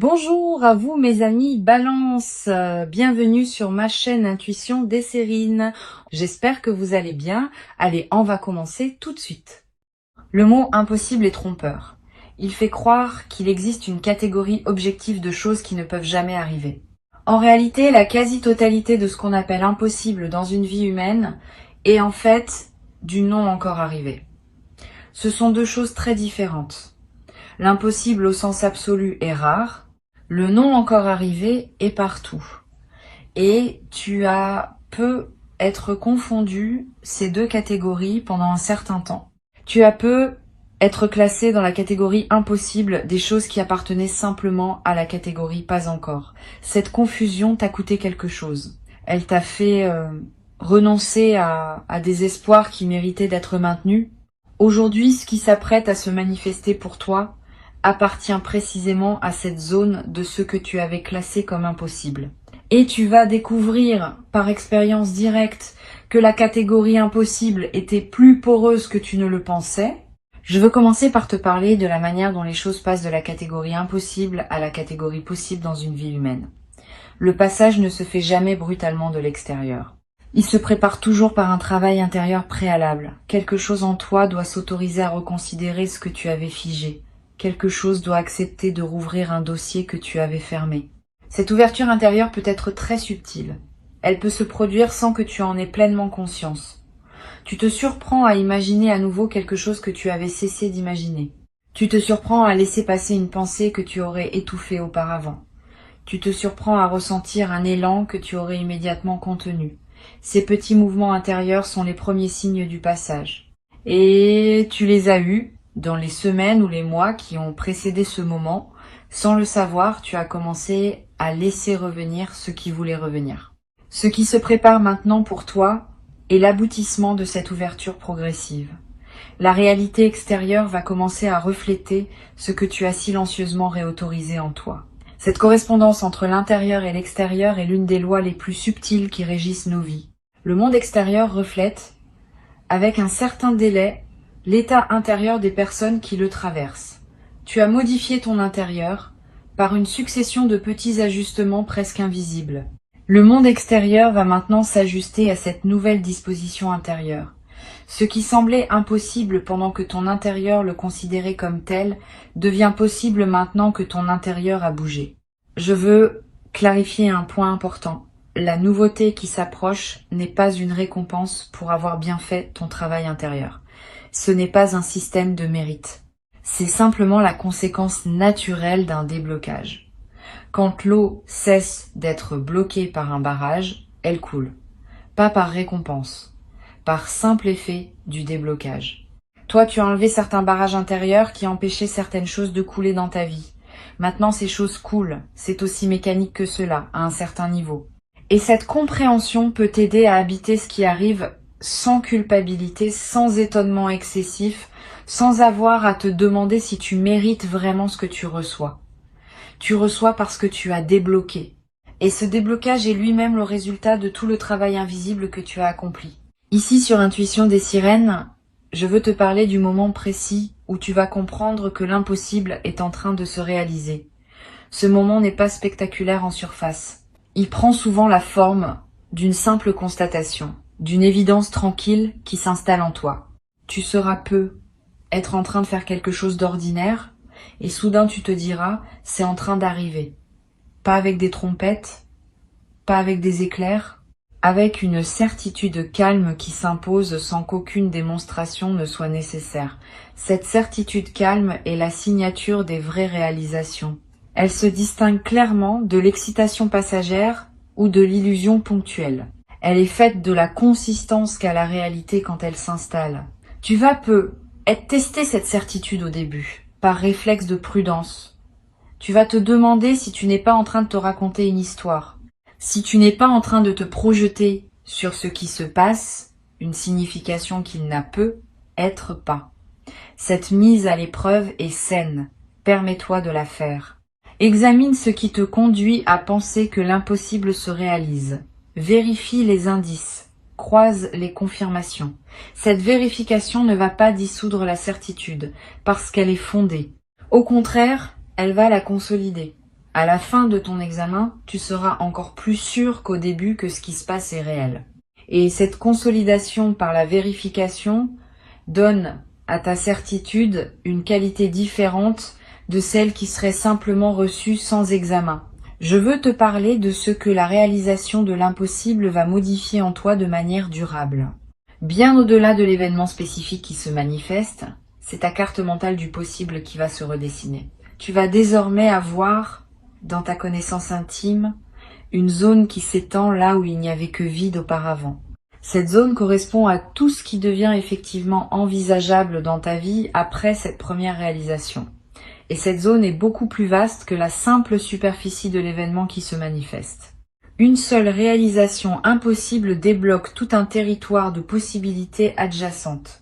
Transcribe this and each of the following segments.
Bonjour à vous mes amis Balance, bienvenue sur ma chaîne Intuition Desserine. J'espère que vous allez bien. Allez, on va commencer tout de suite. Le mot impossible est trompeur. Il fait croire qu'il existe une catégorie objective de choses qui ne peuvent jamais arriver. En réalité, la quasi-totalité de ce qu'on appelle impossible dans une vie humaine est en fait du non encore arrivé. Ce sont deux choses très différentes. L'impossible au sens absolu est rare, le non encore arrivé est partout. Et tu peux être confondu ces deux catégories pendant un certain temps. Tu peux être classé dans la catégorie impossible des choses qui appartenaient simplement à la catégorie pas encore. Cette confusion t'a coûté quelque chose. Elle t'a fait renoncer à des espoirs qui méritaient d'être maintenus. Aujourd'hui, ce qui s'apprête à se manifester pour toi appartient précisément à cette zone de ce que tu avais classé comme impossible. Et tu vas découvrir par expérience directe que la catégorie impossible était plus poreuse que tu ne le pensais. Je veux commencer par te parler de la manière dont les choses passent de la catégorie impossible à la catégorie possible dans une vie humaine. Le passage ne se fait jamais brutalement de l'extérieur. Il se prépare toujours par un travail intérieur préalable. Quelque chose en toi doit s'autoriser à reconsidérer ce que tu avais figé. Quelque chose doit accepter de rouvrir un dossier que tu avais fermé. Cette ouverture intérieure peut être très subtile. Elle peut se produire sans que tu en aies pleinement conscience. Tu te surprends à imaginer à nouveau quelque chose que tu avais cessé d'imaginer. Tu te surprends à laisser passer une pensée que tu aurais étouffée auparavant. Tu te surprends à ressentir un élan que tu aurais immédiatement contenu. Ces petits mouvements intérieurs sont les premiers signes du passage. Et tu les as eus dans les semaines ou les mois qui ont précédé ce moment. Sans le savoir, tu as commencé à laisser revenir ce qui voulait revenir. Ce qui se prépare maintenant pour toi est l'aboutissement de cette ouverture progressive. La réalité extérieure va commencer à refléter ce que tu as silencieusement réautorisé en toi. Cette correspondance entre l'intérieur et l'extérieur est l'une des lois les plus subtiles qui régissent nos vies. Le monde extérieur reflète, avec un certain délai, l'état intérieur des personnes qui le traversent. Tu as modifié ton intérieur par une succession de petits ajustements presque invisibles. Le monde extérieur va maintenant s'ajuster à cette nouvelle disposition intérieure. Ce qui semblait impossible pendant que ton intérieur le considérait comme tel devient possible maintenant que ton intérieur a bougé. Je veux clarifier un point important. La nouveauté qui s'approche n'est pas une récompense pour avoir bien fait ton travail intérieur. Ce n'est pas un système de mérite. C'est simplement la conséquence naturelle d'un déblocage. Quand l'eau cesse d'être bloquée par un barrage, elle coule. Pas par récompense, par simple effet du déblocage. Toi, tu as enlevé certains barrages intérieurs qui empêchaient certaines choses de couler dans ta vie. Maintenant, ces choses coulent. C'est aussi mécanique que cela, à un certain niveau. Et cette compréhension peut t'aider à habiter ce qui arrive sans culpabilité, sans étonnement excessif, sans avoir à te demander si tu mérites vraiment ce que tu reçois. Tu reçois parce que tu as débloqué. Et ce déblocage est lui-même le résultat de tout le travail invisible que tu as accompli. Ici, sur Intuition des Sirènes, je veux te parler du moment précis où tu vas comprendre que l'impossible est en train de se réaliser. Ce moment n'est pas spectaculaire en surface. Il prend souvent la forme d'une simple constatation, d'une évidence tranquille qui s'installe en toi. Tu sauras peu être en train de faire quelque chose d'ordinaire, et soudain tu te diras, c'est en train d'arriver. Pas avec des trompettes, pas avec des éclairs, avec une certitude calme qui s'impose sans qu'aucune démonstration ne soit nécessaire. Cette certitude calme est la signature des vraies réalisations. Elle se distingue clairement de l'excitation passagère ou de l'illusion ponctuelle. Elle est faite de la consistance qu'a la réalité quand elle s'installe. Tu vas tester cette certitude au début, par réflexe de prudence. Tu vas te demander si tu n'es pas en train de te raconter une histoire, si tu n'es pas en train de te projeter sur ce qui se passe, une signification qu'il n'a peut être pas. Cette mise à l'épreuve est saine, permets-toi de la faire. Examine ce qui te conduit à penser que l'impossible se réalise. Vérifie les indices, croise les confirmations. Cette vérification ne va pas dissoudre la certitude, parce qu'elle est fondée. Au contraire, elle va la consolider. À la fin de ton examen, tu seras encore plus sûr qu'au début que ce qui se passe est réel. Et cette consolidation par la vérification donne à ta certitude une qualité différente de celle qui serait simplement reçue sans examen. Je veux te parler de ce que la réalisation de l'impossible va modifier en toi de manière durable. Bien au-delà de l'événement spécifique qui se manifeste, c'est ta carte mentale du possible qui va se redessiner. Tu vas désormais avoir, dans ta connaissance intime, une zone qui s'étend là où il n'y avait que vide auparavant. Cette zone correspond à tout ce qui devient effectivement envisageable dans ta vie après cette première réalisation. Et cette zone est beaucoup plus vaste que la simple superficie de l'événement qui se manifeste. Une seule réalisation impossible débloque tout un territoire de possibilités adjacentes.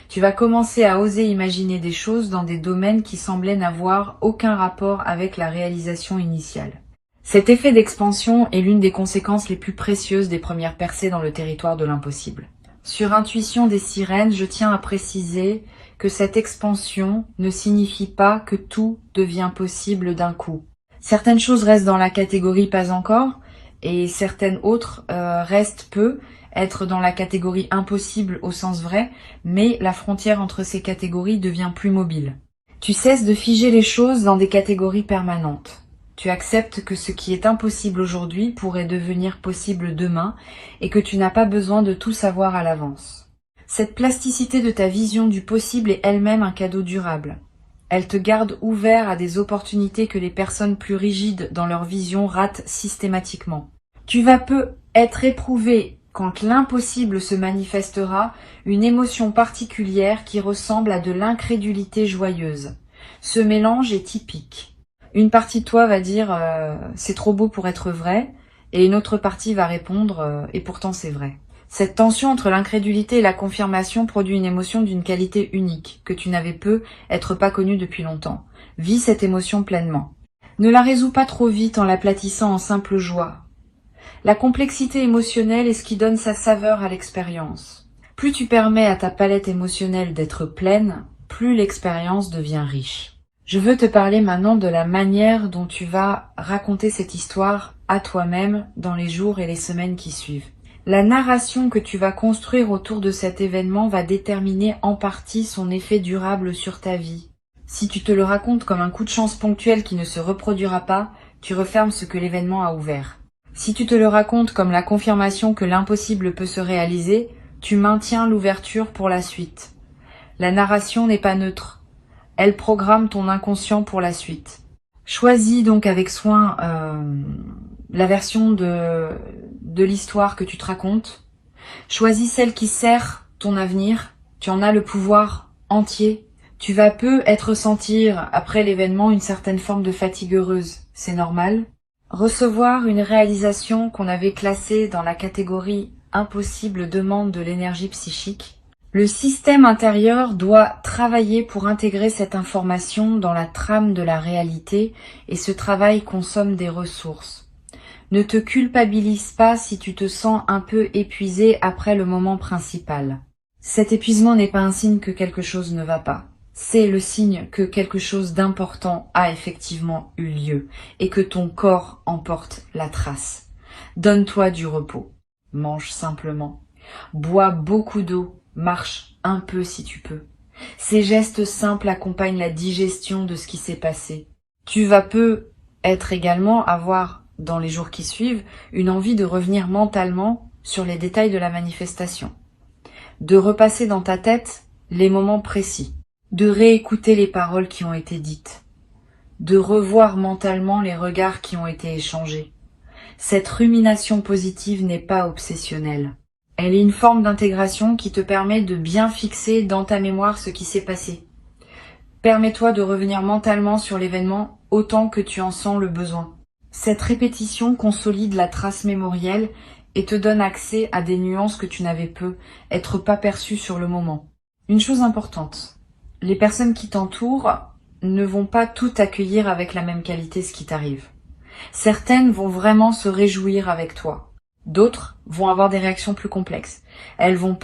Tu vas commencer à oser imaginer des choses dans des domaines qui semblaient n'avoir aucun rapport avec la réalisation initiale. Cet effet d'expansion est l'une des conséquences les plus précieuses des premières percées dans le territoire de l'impossible. Sur intuition des sirènes, je tiens à préciser que cette expansion ne signifie pas que tout devient possible d'un coup. Certaines choses restent dans la catégorie pas encore, et certaines autres restent être dans la catégorie impossible au sens vrai, mais la frontière entre ces catégories devient plus mobile. Tu cesses de figer les choses dans des catégories permanentes. Tu acceptes que ce qui est impossible aujourd'hui pourrait devenir possible demain et que tu n'as pas besoin de tout savoir à l'avance. Cette plasticité de ta vision du possible est elle-même un cadeau durable. Elle te garde ouvert à des opportunités que les personnes plus rigides dans leur vision ratent systématiquement. Tu vas être éprouvé quand l'impossible se manifestera, une émotion particulière qui ressemble à de l'incrédulité joyeuse. Ce mélange est typique. Une partie de toi va dire c'est trop beau pour être vrai, et une autre partie va répondre et pourtant c'est vrai. Cette tension entre l'incrédulité et la confirmation produit une émotion d'une qualité unique, que tu n'avais être pas connue depuis longtemps. Vis cette émotion pleinement. Ne la résous pas trop vite en l'aplatissant en simple joie. La complexité émotionnelle est ce qui donne sa saveur à l'expérience. Plus tu permets à ta palette émotionnelle d'être pleine, plus l'expérience devient riche. Je veux te parler maintenant de la manière dont tu vas raconter cette histoire à toi-même dans les jours et les semaines qui suivent. La narration que tu vas construire autour de cet événement va déterminer en partie son effet durable sur ta vie. Si tu te le racontes comme un coup de chance ponctuel qui ne se reproduira pas, tu refermes ce que l'événement a ouvert. Si tu te le racontes comme la confirmation que l'impossible peut se réaliser, tu maintiens l'ouverture pour la suite. La narration n'est pas neutre. Elle programme ton inconscient pour la suite. Choisis donc avec soin la version de l'histoire que tu te racontes. Choisis celle qui sert ton avenir. Tu en as le pouvoir entier. Tu vas ressentir après l'événement une certaine forme de fatigue heureuse. C'est normal. Recevoir une réalisation qu'on avait classée dans la catégorie impossible demande de l'énergie psychique. Le système intérieur doit travailler pour intégrer cette information dans la trame de la réalité et ce travail consomme des ressources. Ne te culpabilise pas si tu te sens un peu épuisé après le moment principal. Cet épuisement n'est pas un signe que quelque chose ne va pas. C'est le signe que quelque chose d'important a effectivement eu lieu et que ton corps en porte la trace. Donne-toi du repos. Mange simplement. Bois beaucoup d'eau. Marche un peu si tu peux. Ces gestes simples accompagnent la digestion de ce qui s'est passé. Tu vas être également avoir, dans les jours qui suivent, une envie de revenir mentalement sur les détails de la manifestation. De repasser dans ta tête les moments précis. De réécouter les paroles qui ont été dites. De revoir mentalement les regards qui ont été échangés. Cette rumination positive n'est pas obsessionnelle. Elle est une forme d'intégration qui te permet de bien fixer dans ta mémoire ce qui s'est passé. Permets-toi de revenir mentalement sur l'événement autant que tu en sens le besoin. Cette répétition consolide la trace mémorielle et te donne accès à des nuances que tu n'avais être pas perçues sur le moment. Une chose importante, les personnes qui t'entourent ne vont pas tout accueillir avec la même qualité ce qui t'arrive. Certaines vont vraiment se réjouir avec toi. D'autres vont avoir des réactions plus complexes. Elles vont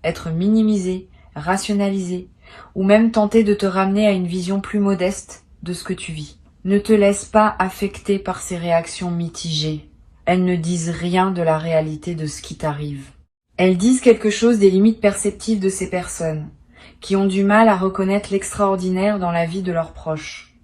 être minimisées, rationalisées, ou même tenter de te ramener à une vision plus modeste de ce que tu vis. Ne te laisse pas affecter par ces réactions mitigées. Elles ne disent rien de la réalité de ce qui t'arrive. Elles disent quelque chose des limites perceptives de ces personnes, qui ont du mal à reconnaître l'extraordinaire dans la vie de leurs proches.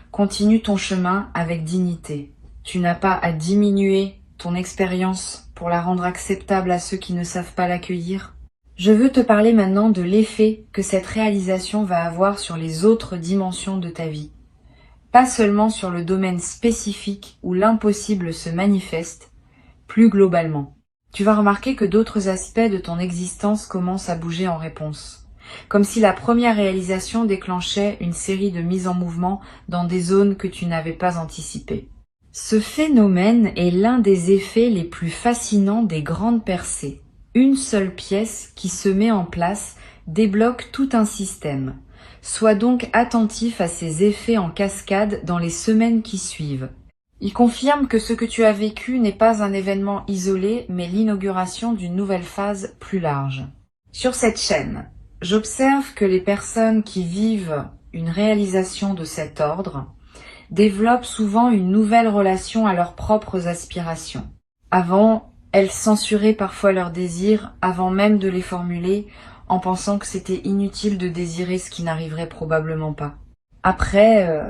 Continue ton chemin avec dignité. Tu n'as pas à diminuer ton expérience pour la rendre acceptable à ceux qui ne savent pas l'accueillir. Je veux te parler maintenant de l'effet que cette réalisation va avoir sur les autres dimensions de ta vie. Pas seulement sur le domaine spécifique où l'impossible se manifeste, plus globalement. Tu vas remarquer que d'autres aspects de ton existence commencent à bouger en réponse. Comme si la première réalisation déclenchait une série de mises en mouvement dans des zones que tu n'avais pas anticipées. Ce phénomène est l'un des effets les plus fascinants des grandes percées. Une seule pièce qui se met en place débloque tout un système. Sois donc attentif à ces effets en cascade dans les semaines qui suivent. Il confirme que ce que tu as vécu n'est pas un événement isolé, mais l'inauguration d'une nouvelle phase plus large. Sur cette chaîne, j'observe que les personnes qui vivent une réalisation de cet ordre développent souvent une nouvelle relation à leurs propres aspirations. Avant, elles censuraient parfois leurs désirs avant même de les formuler, en pensant que c'était inutile de désirer ce qui n'arriverait probablement pas. Après,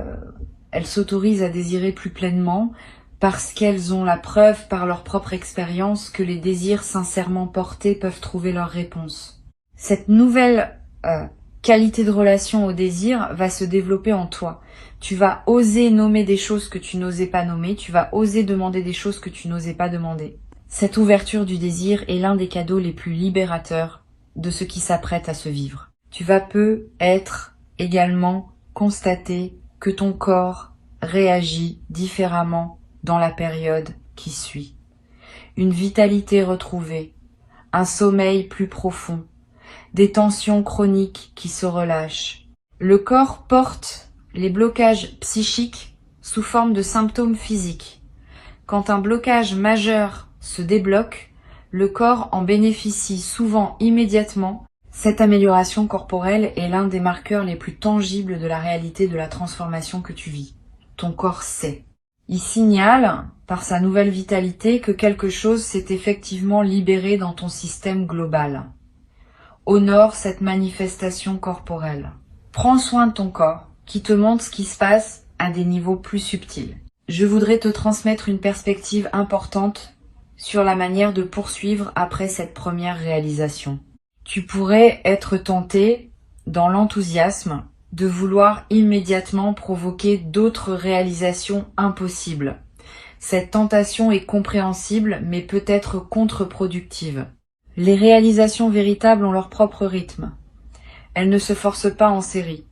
elles s'autorisent à désirer plus pleinement parce qu'elles ont la preuve par leur propre expérience que les désirs sincèrement portés peuvent trouver leur réponse. Cette nouvelle qualité de relation au désir va se développer en toi. Tu vas oser nommer des choses que tu n'osais pas nommer, tu vas oser demander des choses que tu n'osais pas demander. Cette ouverture du désir est l'un des cadeaux les plus libérateurs de ce qui s'apprête à se vivre. Tu vas peut-être également constater que ton corps réagit différemment dans la période qui suit. Une vitalité retrouvée, un sommeil plus profond, des tensions chroniques qui se relâchent. Le corps porte les blocages psychiques sous forme de symptômes physiques. Quand un blocage majeur se débloque, le corps en bénéficie souvent immédiatement. Cette amélioration corporelle est l'un des marqueurs les plus tangibles de la réalité de la transformation que tu vis. Ton corps sait. Il signale, par sa nouvelle vitalité, que quelque chose s'est effectivement libéré dans ton système global. Honore cette manifestation corporelle. Prends soin de ton corps, qui te montre ce qui se passe à des niveaux plus subtils. Je voudrais te transmettre une perspective importante sur la manière de poursuivre après cette première réalisation. Tu pourrais être tenté, dans l'enthousiasme, de vouloir immédiatement provoquer d'autres réalisations impossibles. Cette tentation est compréhensible, mais peut être contre-productive. Les réalisations véritables ont leur propre rythme. Elles ne se forcent pas en série.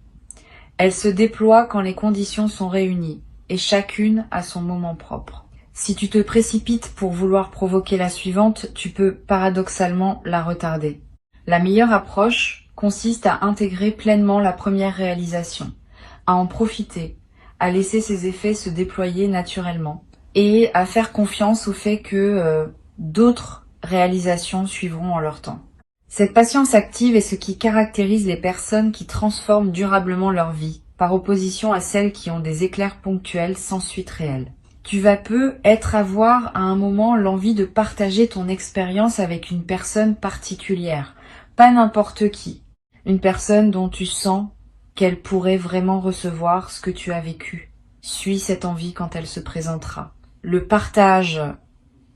Elles se déploient quand les conditions sont réunies, et chacune a son moment propre. Si tu te précipites pour vouloir provoquer la suivante, tu peux paradoxalement la retarder. La meilleure approche consiste à intégrer pleinement la première réalisation, à en profiter, à laisser ses effets se déployer naturellement et à faire confiance au fait que d'autres réalisations suivront en leur temps. Cette patience active est ce qui caractérise les personnes qui transforment durablement leur vie, par opposition à celles qui ont des éclairs ponctuels sans suite réelle. Tu vas peut-être avoir à un moment l'envie de partager ton expérience avec une personne particulière, pas n'importe qui, une personne dont tu sens qu'elle pourrait vraiment recevoir ce que tu as vécu. Suis cette envie quand elle se présentera. Le partage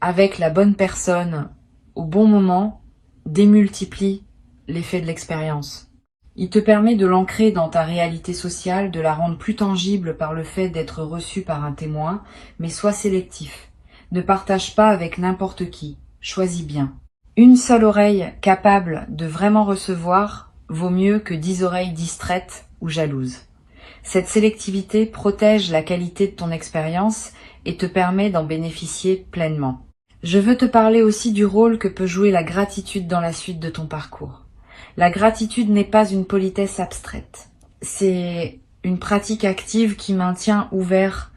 avec la bonne personne au bon moment démultiplie l'effet de l'expérience. Il te permet de l'ancrer dans ta réalité sociale, de la rendre plus tangible par le fait d'être reçu par un témoin, mais sois sélectif. Ne partage pas avec n'importe qui. Choisis bien. Une seule oreille capable de vraiment recevoir vaut mieux que 10 oreilles distraites ou jalouses. Cette sélectivité protège la qualité de ton expérience et te permet d'en bénéficier pleinement. Je veux te parler aussi du rôle que peut jouer la gratitude dans la suite de ton parcours. La gratitude n'est pas une politesse abstraite. C'est une pratique active qui maintient ouvert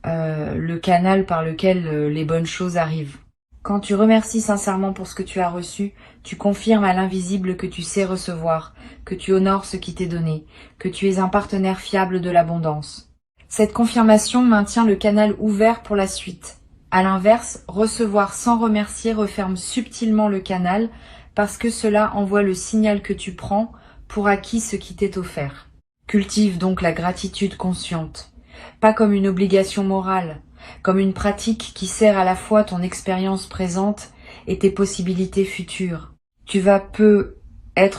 le canal par lequel les bonnes choses arrivent. Quand tu remercies sincèrement pour ce que tu as reçu, tu confirmes à l'invisible que tu sais recevoir, que tu honores ce qui t'est donné, que tu es un partenaire fiable de l'abondance. Cette confirmation maintient le canal ouvert pour la suite. À l'inverse, recevoir sans remercier referme subtilement le canal parce que cela envoie le signal que tu prends pour acquis ce qui t'est offert. Cultive donc la gratitude consciente, pas comme une obligation morale, comme une pratique qui sert à la fois ton expérience présente et tes possibilités futures. Tu vas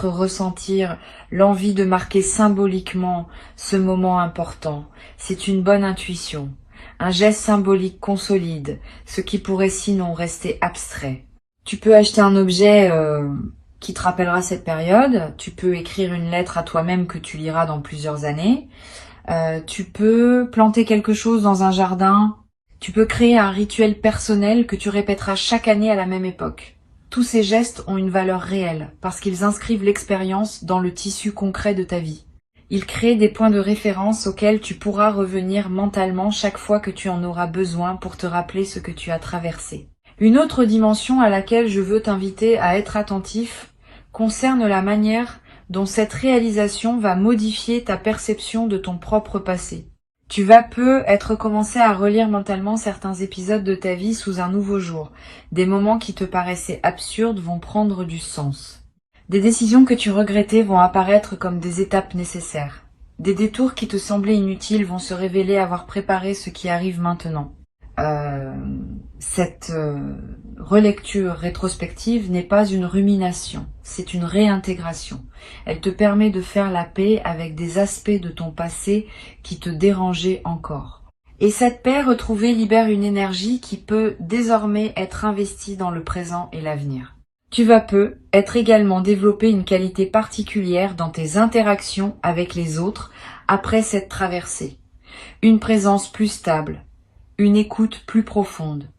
ressentir l'envie de marquer symboliquement ce moment important. C'est une bonne intuition. Un geste symbolique consolide ce qui pourrait sinon rester abstrait. Tu peux acheter un objet qui te rappellera cette période. Tu peux écrire une lettre à toi-même que tu liras dans plusieurs années. Tu peux planter quelque chose dans un jardin. Tu peux créer un rituel personnel que tu répéteras chaque année à la même époque. Tous ces gestes ont une valeur réelle parce qu'ils inscrivent l'expérience dans le tissu concret de ta vie. Ils créent des points de référence auxquels tu pourras revenir mentalement chaque fois que tu en auras besoin pour te rappeler ce que tu as traversé. Une autre dimension à laquelle je veux t'inviter à être attentif concerne la manière dont cette réalisation va modifier ta perception de ton propre passé. Tu vas commencer à relire mentalement certains épisodes de ta vie sous un nouveau jour. Des moments qui te paraissaient absurdes vont prendre du sens. Des décisions que tu regrettais vont apparaître comme des étapes nécessaires. Des détours qui te semblaient inutiles vont se révéler avoir préparé ce qui arrive maintenant. Cette relecture rétrospective n'est pas une rumination, c'est une réintégration. Elle te permet de faire la paix avec des aspects de ton passé qui te dérangeaient encore. Et cette paix retrouvée libère une énergie qui peut désormais être investie dans le présent et l'avenir. Tu vas être également développer une qualité particulière dans tes interactions avec les autres après cette traversée. Une présence plus stable, une écoute plus profonde,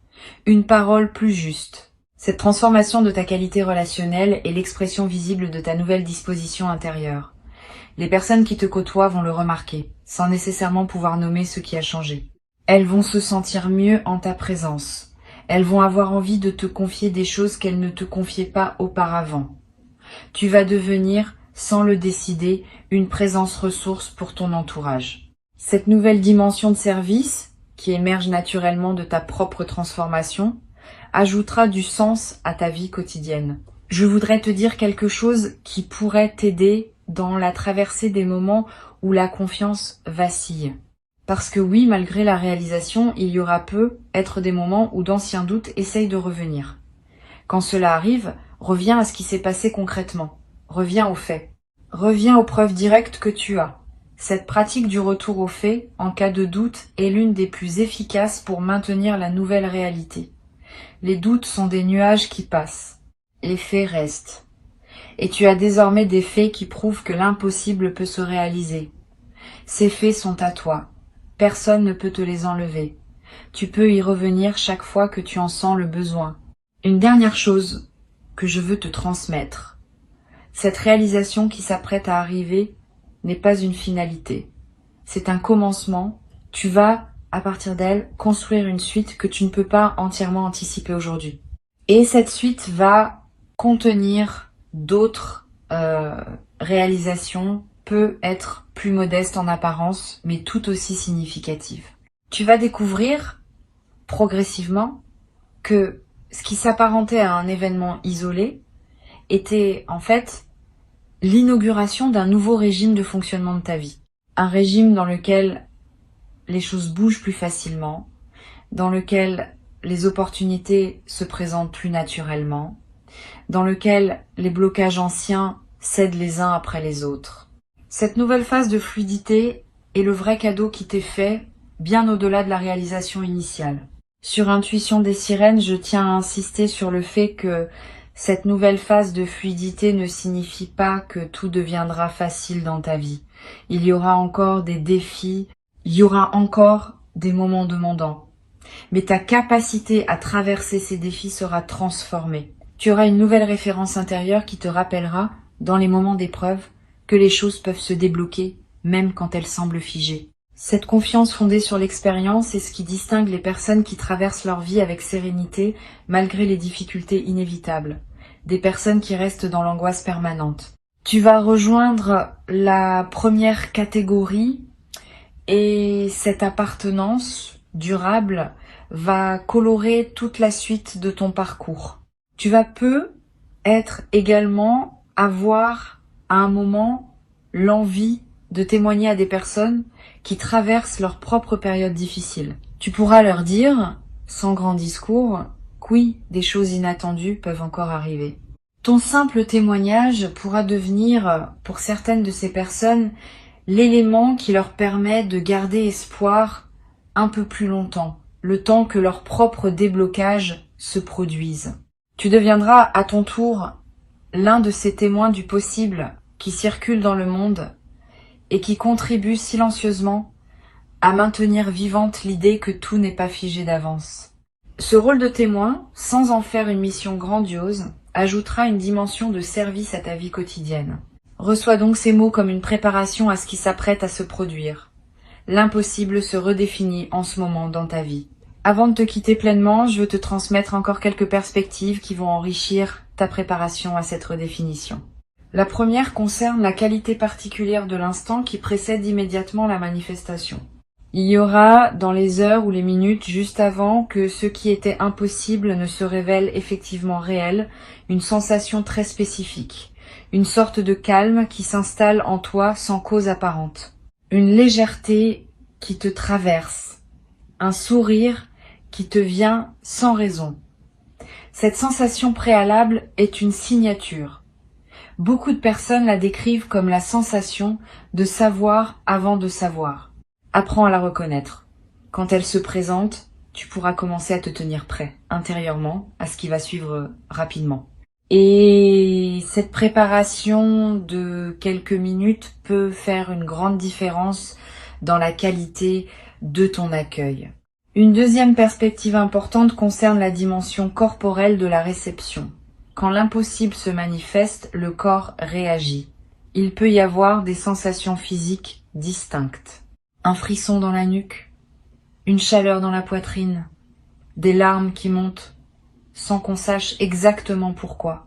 une parole plus juste. Cette transformation de ta qualité relationnelle est l'expression visible de ta nouvelle disposition intérieure. Les personnes qui te côtoient vont le remarquer, sans nécessairement pouvoir nommer ce qui a changé. Elles vont se sentir mieux en ta présence. Elles vont avoir envie de te confier des choses qu'elles ne te confiaient pas auparavant. Tu vas devenir, sans le décider, une présence ressource pour ton entourage. Cette nouvelle dimension de service, qui émerge naturellement de ta propre transformation, ajoutera du sens à ta vie quotidienne. Je voudrais te dire quelque chose qui pourrait t'aider dans la traversée des moments où la confiance vacille. Parce que oui, malgré la réalisation, il y aura être des moments où d'anciens doutes essayent de revenir. Quand cela arrive, reviens à ce qui s'est passé concrètement. Reviens aux faits. Reviens aux preuves directes que tu as. Cette pratique du retour aux faits, en cas de doute, est l'une des plus efficaces pour maintenir la nouvelle réalité. Les doutes sont des nuages qui passent. Les faits restent. Et tu as désormais des faits qui prouvent que l'impossible peut se réaliser. Ces faits sont à toi. Personne ne peut te les enlever. Tu peux y revenir chaque fois que tu en sens le besoin. Une dernière chose que je veux te transmettre. Cette réalisation qui s'apprête à arriver n'est pas une finalité. C'est un commencement. Tu vas, à partir d'elle, construire une suite que tu ne peux pas entièrement anticiper aujourd'hui. Et cette suite va contenir d'autres réalisations, peut être plus modestes en apparence, mais tout aussi significatives. Tu vas découvrir progressivement que ce qui s'apparentait à un événement isolé était en fait l'inauguration d'un nouveau régime de fonctionnement de ta vie. Un régime dans lequel les choses bougent plus facilement, dans lequel les opportunités se présentent plus naturellement, dans lequel les blocages anciens cèdent les uns après les autres. Cette nouvelle phase de fluidité est le vrai cadeau qui t'est fait, bien au-delà de la réalisation initiale. Sur Intuition des Sirènes, je tiens à insister sur le fait que cette nouvelle phase de fluidité ne signifie pas que tout deviendra facile dans ta vie. Il y aura encore des défis, il y aura encore des moments demandants. Mais ta capacité à traverser ces défis sera transformée. Tu auras une nouvelle référence intérieure qui te rappellera, dans les moments d'épreuve, que les choses peuvent se débloquer, même quand elles semblent figées. Cette confiance fondée sur l'expérience est ce qui distingue les personnes qui traversent leur vie avec sérénité, malgré les difficultés inévitables. Des personnes qui restent dans l'angoisse permanente. Tu vas rejoindre la première catégorie Et cette appartenance durable va colorer toute la suite de ton parcours. Tu vas être également avoir à un moment l'envie de témoigner à des personnes qui traversent leur propre période difficile. Tu pourras leur dire, sans grand discours, que oui, des choses inattendues peuvent encore arriver. Ton simple témoignage pourra devenir, pour certaines de ces personnes, l'élément qui leur permet de garder espoir un peu plus longtemps, le temps que leur propre déblocage se produise. Tu deviendras à ton tour l'un de ces témoins du possible qui circulent dans le monde et qui contribuent silencieusement à maintenir vivante l'idée que tout n'est pas figé d'avance. Ce rôle de témoin, sans en faire une mission grandiose, ajoutera une dimension de service à ta vie quotidienne. Reçois donc ces mots comme une préparation à ce qui s'apprête à se produire. L'impossible se redéfinit en ce moment dans ta vie. Avant de te quitter pleinement, je veux te transmettre encore quelques perspectives qui vont enrichir ta préparation à cette redéfinition. La première concerne la qualité particulière de l'instant qui précède immédiatement la manifestation. Il y aura, dans les heures ou les minutes juste avant que ce qui était impossible ne se révèle effectivement réel, une sensation très spécifique, une sorte de calme qui s'installe en toi sans cause apparente, une légèreté qui te traverse, un sourire qui te vient sans raison. Cette sensation préalable est une signature. Beaucoup de personnes la décrivent comme la sensation de savoir avant de savoir. Apprends à la reconnaître. Quand elle se présente, tu pourras commencer à te tenir prêt, intérieurement, à ce qui va suivre rapidement. Et cette préparation de quelques minutes peut faire une grande différence dans la qualité de ton accueil. Une deuxième perspective importante concerne la dimension corporelle de la réception. Quand l'impossible se manifeste, le corps réagit. Il peut y avoir des sensations physiques distinctes. Un frisson dans la nuque, une chaleur dans la poitrine, des larmes qui montent, sans qu'on sache exactement pourquoi.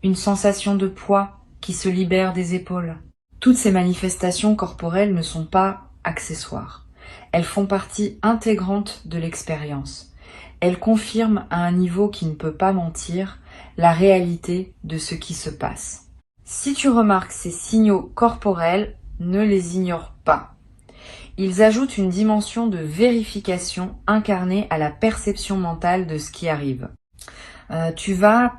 Une sensation de poids qui se libère des épaules. Toutes ces manifestations corporelles ne sont pas accessoires. Elles font partie intégrante de l'expérience. Elles confirment à un niveau qui ne peut pas mentir la réalité de ce qui se passe. Si tu remarques ces signaux corporels, ne les ignore pas. Ils ajoutent une dimension de vérification incarnée à la perception mentale de ce qui arrive. Tu vas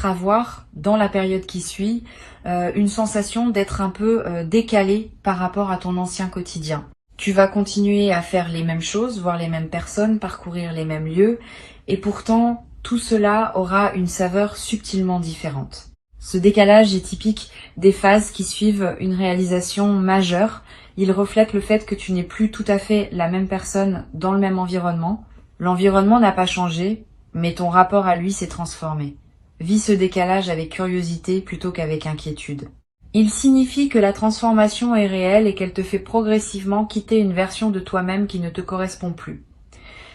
avoir, dans la période qui suit, une sensation d'être un peu décalé par rapport à ton ancien quotidien. Tu vas continuer à faire les mêmes choses, voir les mêmes personnes, parcourir les mêmes lieux, et pourtant, tout cela aura une saveur subtilement différente. Ce décalage est typique des phases qui suivent une réalisation majeure. Il reflète le fait que tu n'es plus tout à fait la même personne dans le même environnement. L'environnement n'a pas changé, mais ton rapport à lui s'est transformé. Vis ce décalage avec curiosité plutôt qu'avec inquiétude. Il signifie que la transformation est réelle et qu'elle te fait progressivement quitter une version de toi-même qui ne te correspond plus.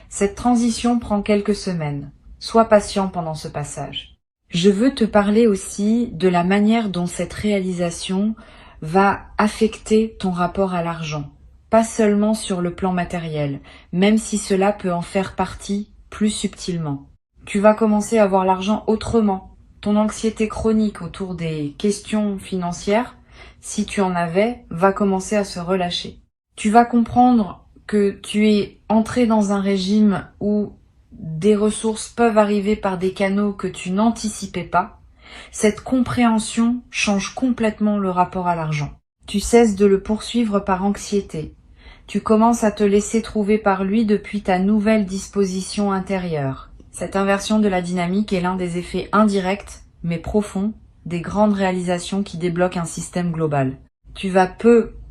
Cette transition prend quelques semaines. Sois patient pendant ce passage. Je veux te parler aussi de la manière dont cette réalisation va affecter ton rapport à l'argent. Pas seulement sur le plan matériel, même si cela peut en faire partie plus subtilement. Tu vas commencer à voir l'argent autrement. Ton anxiété chronique autour des questions financières, si tu en avais, va commencer à se relâcher. Tu vas comprendre que tu es entré dans un régime où des ressources peuvent arriver par des canaux que tu n'anticipais pas. Cette compréhension change complètement le rapport à l'argent. Tu cesses de le poursuivre par anxiété. Tu commences à te laisser trouver par lui depuis ta nouvelle disposition intérieure. Cette inversion de la dynamique est l'un des effets indirects, mais profonds, des grandes réalisations qui débloquent un système global. Tu vas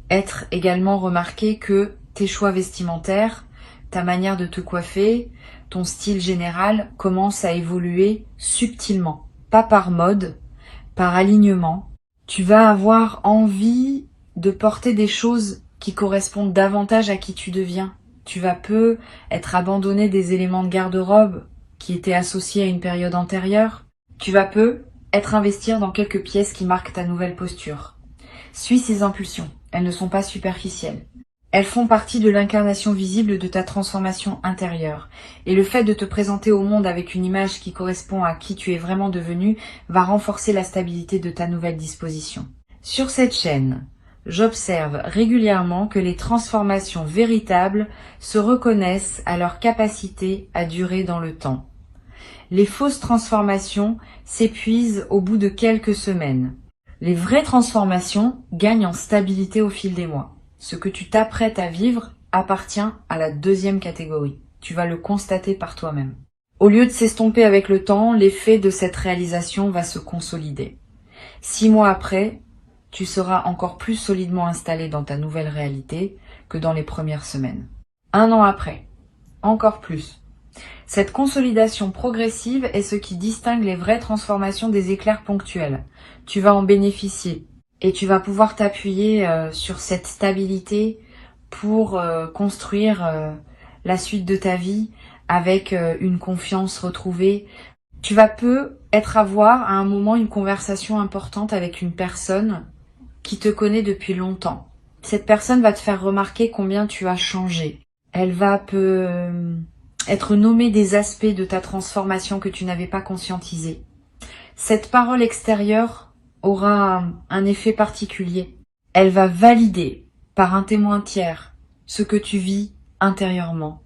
être également remarqué que tes choix vestimentaires, ta manière de te coiffer, ton style général commence à évoluer subtilement, pas par mode, par alignement. Tu vas avoir envie de porter des choses qui correspondent davantage à qui tu deviens. Tu vas être abandonné des éléments de garde-robe qui étaient associés à une période antérieure. Tu vas être investir dans quelques pièces qui marquent ta nouvelle posture. Suis ces impulsions, elles ne sont pas superficielles. Elles font partie de l'incarnation visible de ta transformation intérieure. Et le fait de te présenter au monde avec une image qui correspond à qui tu es vraiment devenu va renforcer la stabilité de ta nouvelle disposition. Sur cette chaîne, j'observe régulièrement que les transformations véritables se reconnaissent à leur capacité à durer dans le temps. Les fausses transformations s'épuisent au bout de quelques semaines. Les vraies transformations gagnent en stabilité au fil des mois. Ce que tu t'apprêtes à vivre appartient à la deuxième catégorie. Tu vas le constater par toi-même. Au lieu de s'estomper avec le temps, l'effet de cette réalisation va se consolider. 6 mois après, tu seras encore plus solidement installé dans ta nouvelle réalité que dans les premières semaines. 1 an après, encore plus. Cette consolidation progressive est ce qui distingue les vraies transformations des éclairs ponctuels. Tu vas en bénéficier et tu vas pouvoir t'appuyer sur cette stabilité pour construire la suite de ta vie avec une confiance retrouvée. Tu vas avoir à un moment une conversation importante avec une personne qui te connaît depuis longtemps. Cette personne va te faire remarquer combien tu as changé. Elle va être nommée des aspects de ta transformation que tu n'avais pas conscientisés. Cette parole extérieure aura un effet particulier. Elle va valider par un témoin tiers ce que tu vis intérieurement.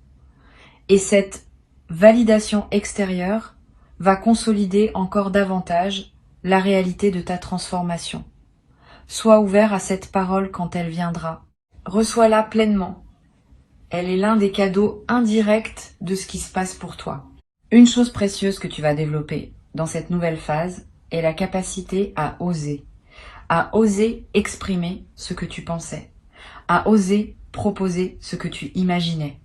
Et cette validation extérieure va consolider encore davantage la réalité de ta transformation. Sois ouvert à cette parole quand elle viendra. Reçois-la pleinement. Elle est l'un des cadeaux indirects de ce qui se passe pour toi. Une chose précieuse que tu vas développer dans cette nouvelle phase est la capacité à oser exprimer ce que tu pensais, à oser proposer ce que tu imaginais,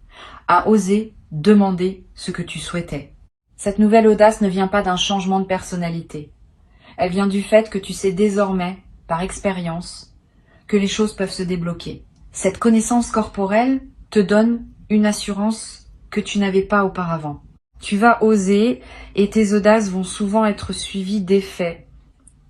à oser demander ce que tu souhaitais. Cette nouvelle audace ne vient pas d'un changement de personnalité. Elle vient du fait que tu sais désormais, par expérience, que les choses peuvent se débloquer. Cette connaissance corporelle te donne une assurance que tu n'avais pas auparavant. Tu vas oser et tes audaces vont souvent être suivies d'effets,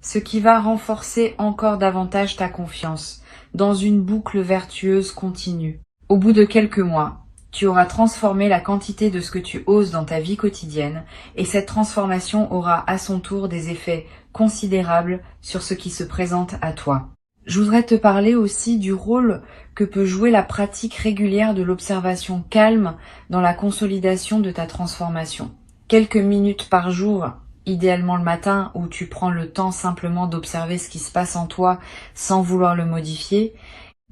ce qui va renforcer encore davantage ta confiance dans une boucle vertueuse continue. Au bout de quelques mois, tu auras transformé la quantité de ce que tu oses dans ta vie quotidienne et cette transformation aura à son tour des effets considérables sur ce qui se présente à toi. Je voudrais te parler aussi du rôle que peut jouer la pratique régulière de l'observation calme dans la consolidation de ta transformation. Quelques minutes par jour, idéalement le matin où tu prends le temps simplement d'observer ce qui se passe en toi sans vouloir le modifier.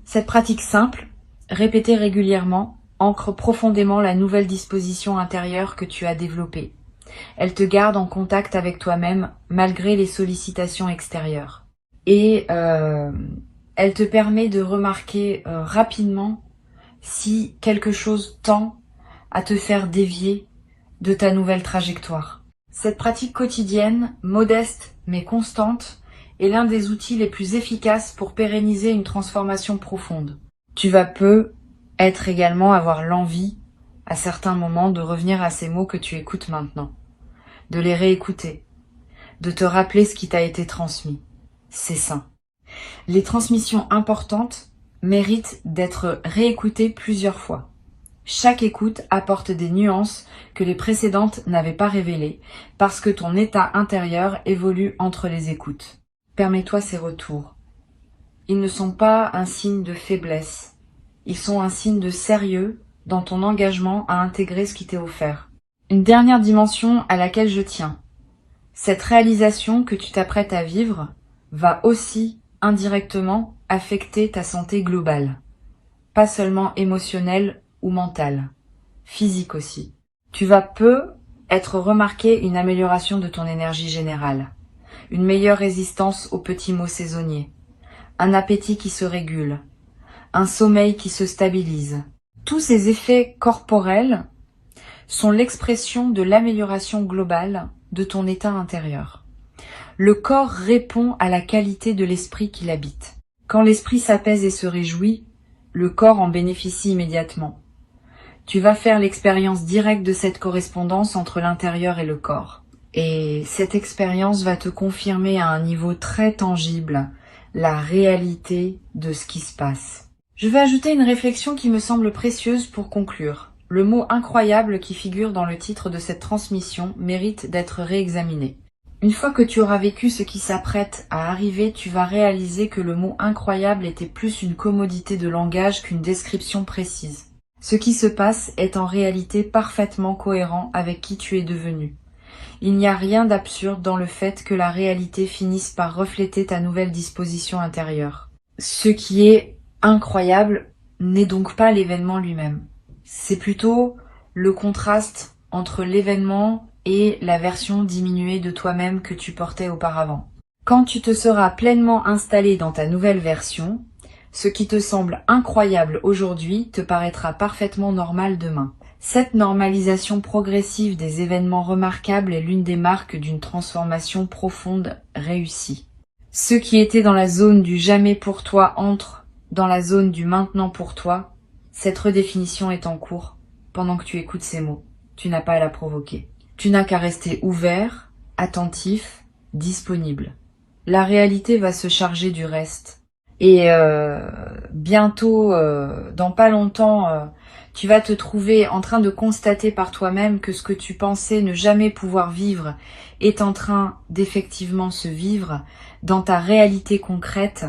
Cette pratique simple, répétée régulièrement, ancre profondément la nouvelle disposition intérieure que tu as développée. Elle te garde en contact avec toi-même malgré les sollicitations extérieures. Et elle te permet de remarquer rapidement si quelque chose tend à te faire dévier de ta nouvelle trajectoire. Cette pratique quotidienne, modeste mais constante, est l'un des outils les plus efficaces pour pérenniser une transformation profonde. Tu vas être également avoir l'envie, à certains moments, de revenir à ces mots que tu écoutes maintenant, de les réécouter, de te rappeler ce qui t'a été transmis. C'est sain. Les transmissions importantes méritent d'être réécoutées plusieurs fois. Chaque écoute apporte des nuances que les précédentes n'avaient pas révélées, parce que ton état intérieur évolue entre les écoutes. Permets-toi ces retours. Ils ne sont pas un signe de faiblesse, ils sont un signe de sérieux dans ton engagement à intégrer ce qui t'est offert. Une dernière dimension à laquelle je tiens. Cette réalisation que tu t'apprêtes à vivre va aussi indirectement affecter ta santé globale, pas seulement émotionnelle ou mentale, physique aussi. Tu vas être remarqué une amélioration de ton énergie générale, une meilleure résistance aux petits maux saisonniers, un appétit qui se régule, un sommeil qui se stabilise. Tous ces effets corporels sont l'expression de l'amélioration globale de ton état intérieur. Le corps répond à la qualité de l'esprit qui l'habite. Quand l'esprit s'apaise et se réjouit, le corps en bénéficie immédiatement. Tu vas faire l'expérience directe de cette correspondance entre l'intérieur et le corps. Et cette expérience va te confirmer à un niveau très tangible la réalité de ce qui se passe. Je vais ajouter une réflexion qui me semble précieuse pour conclure. Le mot incroyable qui figure dans le titre de cette transmission mérite d'être réexaminé. Une fois que tu auras vécu ce qui s'apprête à arriver, tu vas réaliser que le mot incroyable était plus une commodité de langage qu'une description précise. Ce qui se passe est en réalité parfaitement cohérent avec qui tu es devenu. Il n'y a rien d'absurde dans le fait que la réalité finisse par refléter ta nouvelle disposition intérieure. Ce qui est incroyable n'est donc pas l'événement lui-même. C'est plutôt le contraste entre l'événement et la version diminuée de toi-même que tu portais auparavant. Quand tu te seras pleinement installé dans ta nouvelle version, ce qui te semble incroyable aujourd'hui te paraîtra parfaitement normal demain. Cette normalisation progressive des événements remarquables est l'une des marques d'une transformation profonde réussie. Ce qui était dans la zone du jamais pour toi entre dans la zone du maintenant pour toi. Cette redéfinition est en cours pendant que tu écoutes ces mots. Tu n'as pas à la provoquer. Tu n'as qu'à rester ouvert, attentif, disponible. La réalité va se charger du reste. Et bientôt, dans pas longtemps, tu vas te trouver en train de constater par toi-même que ce que tu pensais ne jamais pouvoir vivre est en train d'effectivement se vivre dans ta réalité concrète,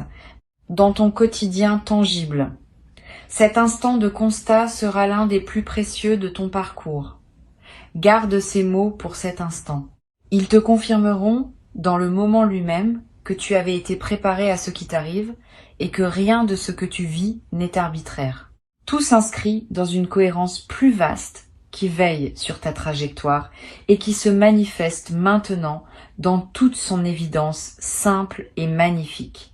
dans ton quotidien tangible. Cet instant de constat sera l'un des plus précieux de ton parcours. Garde ces mots pour cet instant. Ils te confirmeront, dans le moment lui-même, que tu avais été préparé à ce qui t'arrive et que rien de ce que tu vis n'est arbitraire. Tout s'inscrit dans une cohérence plus vaste qui veille sur ta trajectoire et qui se manifeste maintenant dans toute son évidence simple et magnifique.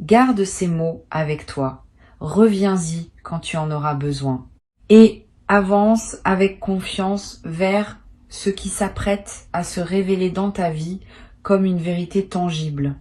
Garde ces mots avec toi, reviens-y quand tu en auras besoin et avance avec confiance vers ce qui s'apprête à se révéler dans ta vie comme une vérité tangible.